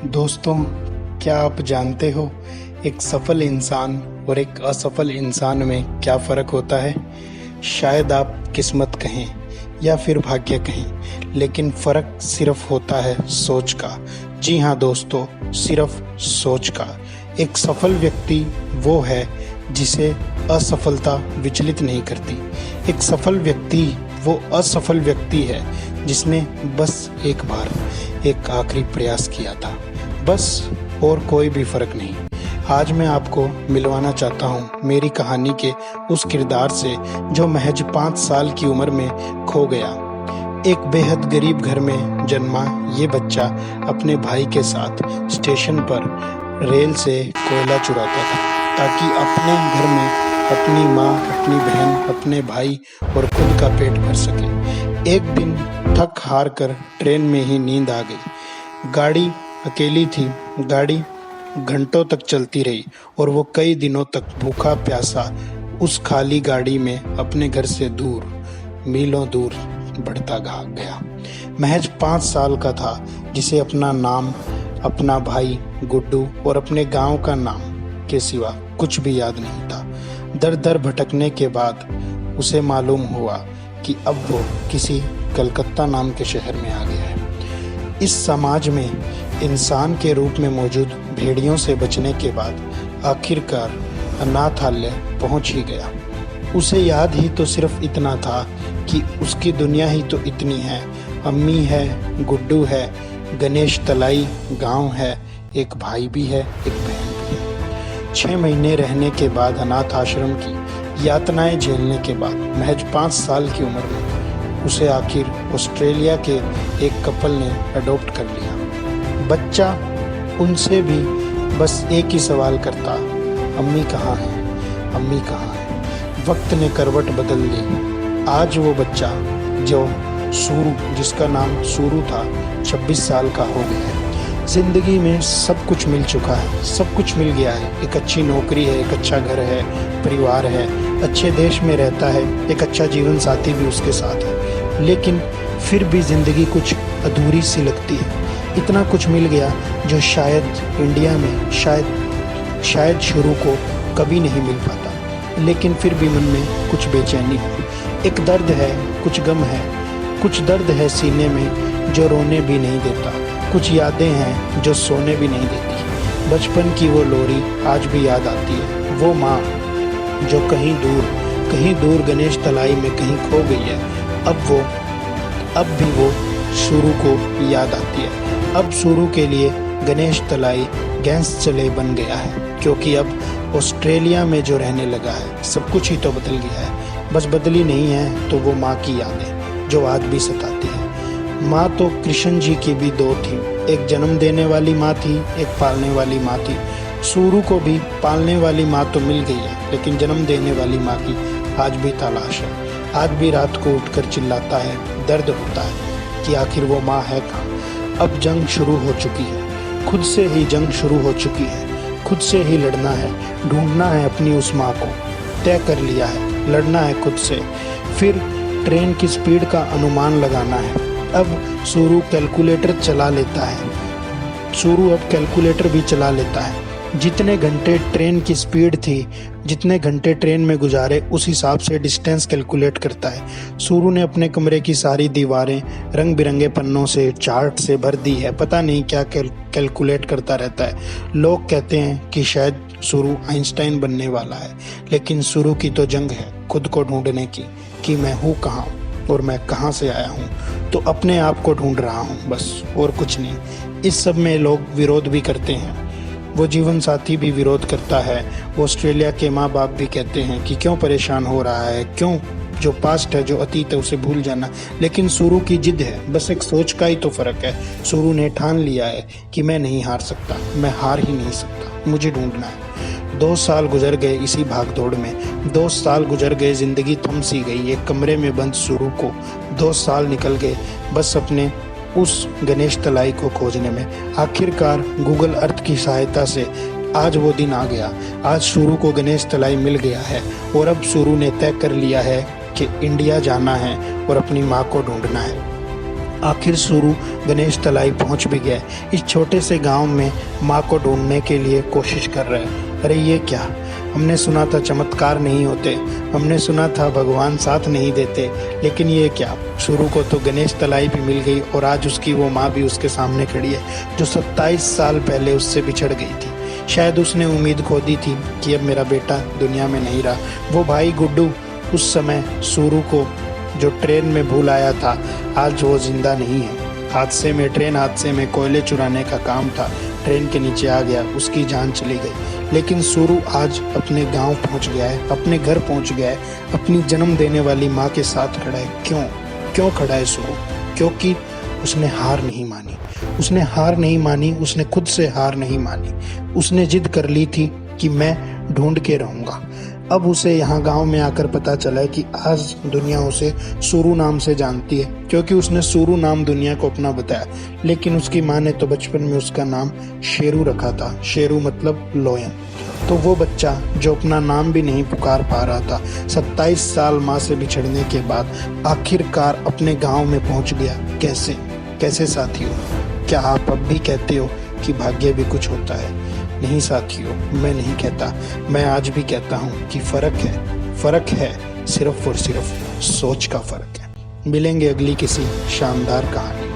दोस्तों, क्या आप जानते हो एक सफल इंसान और एक असफल इंसान में क्या फ़र्क होता है? शायद आप किस्मत कहें या फिर भाग्य कहें, लेकिन फ़र्क सिर्फ होता है सोच का। जी हाँ दोस्तों, सिर्फ सोच का। एक सफल व्यक्ति वो है जिसे असफलता विचलित नहीं करती। एक सफल व्यक्ति वो असफल व्यक्ति है जिसने बस एक बार एक आखिरी प्रयास किया था, बस, और कोई भी फर्क नहीं। आज मैं आपको मिलवाना चाहता हूँ मेरी कहानी के उस किरदार से जो महज 5 साल की उम्र में खो गया। एक बेहद गरीब घर में जन्मा ये बच्चा अपने भाई के साथ स्टेशन पर रेल से कोयला चुराता था ताकि अपने घर में अपनी माँ, अपनी बहन, अपने भाई और खुद का पेट भर सके। एक दिन थक हार कर ट्रेन में ही नींद आ गई। गाड़ी अकेली थी। गाड़ी घंटों तक चलती रही और वो कई दिनों तक भूखा प्यासा उस खाली गाड़ी में अपने घर से दूर, मीलों दूर बढ़ता गया। महज 5 साल का था, जिसे अपना नाम, अपना भाई गुड्डू और अपने गांव का नाम के सिवा कुछ भी याद नहीं था। दर दर भटकने के बाद उसे मालूम हुआ कि अब वो किसी कलकत्ता नाम के शहर में आ गया है। इस समाज में इंसान के रूप में मौजूद भेड़ियों से बचने के बाद आखिरकार अनाथालय पहुंच ही गया। उसे याद ही तो सिर्फ इतना था कि उसकी दुनिया ही तो इतनी है। अम्मी है, गुड्डू है, गणेश तलाई गांव है, एक भाई भी है, एक बहन भी है। 6 महीने रहने के बाद अनाथ आश्रम की यातनाएं झेलने के बाद महज 5 साल की उम्र में उसे आखिर ऑस्ट्रेलिया के एक कपल ने अडॉप्ट कर लिया। बच्चा उनसे भी बस एक ही सवाल करता, अम्मी कहाँ है, अम्मी कहाँ है। वक्त ने करवट बदल ली। आज वो बच्चा जो सूरू, जिसका नाम सूरू था, 26 साल का हो गया है। जिंदगी में सब कुछ मिल चुका है, सब कुछ मिल गया है। एक अच्छी नौकरी है, एक अच्छा घर है, परिवार है, अच्छे देश में रहता है, एक अच्छा जीवन साथी भी उसके साथ है। लेकिन फिर भी जिंदगी कुछ अधूरी सी लगती है। इतना कुछ मिल गया जो शायद इंडिया में शायद शुरू को कभी नहीं मिल पाता। लेकिन फिर भी मन में कुछ बेचैनी है, एक दर्द है, कुछ गम है, कुछ दर्द है सीने में जो रोने भी नहीं देता, कुछ यादें हैं जो सोने भी नहीं देती। बचपन की वो लोरी आज भी याद आती है। वो माँ जो कहीं दूर गणेश तलाई में कहीं खो गई है, अब भी वो शुरू को याद आती है। अब शुरू के लिए गणेश तलाई गैस चले बन गया है, क्योंकि अब ऑस्ट्रेलिया में जो रहने लगा है, सब कुछ ही तो बदल गया है। बस बदली नहीं है तो वो माँ की यादें जो आज भी सताती है। माँ तो कृष्ण जी की भी 2 थी, एक जन्म देने वाली माँ थी, एक पालने वाली माँ थी। शुरू को भी पालने वाली माँ तो मिल गई है, लेकिन जन्म देने वाली माँ की आज भी तलाश है। आज भी रात को उठकर चिल्लाता है, दर्द होता है कि आखिर वो माँ है कहाँ। अब जंग शुरू हो चुकी है, खुद से ही जंग शुरू हो चुकी है। खुद से ही लड़ना है, ढूंढना है अपनी उस माँ को। तय कर लिया है, लड़ना है खुद से। फिर ट्रेन की स्पीड का अनुमान लगाना है। अब शुरू कैलकुलेटर चला लेता है। शुरू अब कैलकुलेटर भी चला लेता है। जितने घंटे ट्रेन की स्पीड थी, जितने घंटे ट्रेन में गुजारे, उस हिसाब से डिस्टेंस कैलकुलेट करता है। शुरू ने अपने कमरे की सारी दीवारें रंग बिरंगे पन्नों से, चार्ट से भर दी है। पता नहीं क्या कैलकुलेट करता रहता है। लोग कहते हैं कि शायद शुरू आइंस्टाइन बनने वाला है, लेकिन शुरू की तो जंग है खुद को ढूंढने की, कि मैं हूँ कहाँ और मैं कहाँ से आया हूँ। तो अपने आप को ढूंढ रहा हूँ, बस, और कुछ नहीं। इस सब में लोग विरोध भी करते हैं, वो जीवन साथी भी विरोध करता है। ऑस्ट्रेलिया के माँ बाप भी कहते हैं कि क्यों परेशान हो रहा है, क्यों, जो पास्ट है, जो अतीत है, उसे भूल जाना। लेकिन शुरू की जिद है, बस एक सोच का ही तो फर्क है। शुरू ने ठान लिया है कि मैं नहीं हार सकता, मैं हार ही नहीं सकता, मुझे ढूंढना है। 2 साल गुजर गए इसी भागदौड़ में। 2 साल गुजर गए, जिंदगी थम सी गई एक कमरे में बंद शुरू को। 2 साल निकल गए बस अपने उस गणेश तलाई को खोजने में। आखिरकार गूगल अर्थ की सहायता से आज वो दिन आ गया। आज शुरू को गणेश तलाई मिल गया है और अब शुरू ने तय कर लिया है कि इंडिया जाना है और अपनी माँ को ढूंढना है। आखिर सूरू गणेश तलाई पहुंच भी गया। इस छोटे से गांव में माँ को ढूंढने के लिए कोशिश कर रहा है। अरे ये क्या, हमने सुना था चमत्कार नहीं होते, हमने सुना था भगवान साथ नहीं देते, लेकिन ये क्या। सूरू को तो गणेश तलाई भी मिल गई और आज उसकी वो माँ भी उसके सामने खड़ी है जो 27 साल पहले उससे बिछड़ गई थी। शायद उसने उम्मीद खो दी थी कि अब मेरा बेटा दुनिया में नहीं रहा। वो भाई गुड्डू उस समय सूरू को जो ट्रेन में भूल आया था, आज वो जिंदा नहीं है। ट्रेन हादसे में कोयले चुराने का काम था, ट्रेन के नीचे आ गया, उसकी जान चली गई। लेकिन सूरू आज अपने गांव पहुंच गया है, अपने घर पहुंच गया है, अपनी जन्म देने वाली माँ के साथ खड़ा है। क्यों खड़ा है सूरू? क्योंकि उसने हार नहीं मानी। उसने खुद से हार नहीं मानी। उसने जिद कर ली थी कि मैं ढूंढ के रहूंगा। अब उसे यहाँ गांव में आकर पता चला है कि आज दुनिया उसे सूरू नाम से जानती है, क्योंकि उसने सूरू नाम दुनिया को अपना बताया। लेकिन उसकी माँ ने तो बचपन में उसका नाम शेरू रखा था। शेरू मतलब लोयन। तो वो बच्चा जो अपना नाम भी नहीं पुकार पा रहा था, 27 साल माँ से बिछड़ने के बाद आखिरकार अपने गाँव में पहुँच गया। कैसे साथियों? क्या आप अब भी कहते हो कि भाग्य भी कुछ होता है? नहीं साथियों, मैं नहीं कहता। मैं आज भी कहता हूँ कि फर्क है सिर्फ और सिर्फ सोच का फर्क है। मिलेंगे अगली किसी शानदार कहानी में।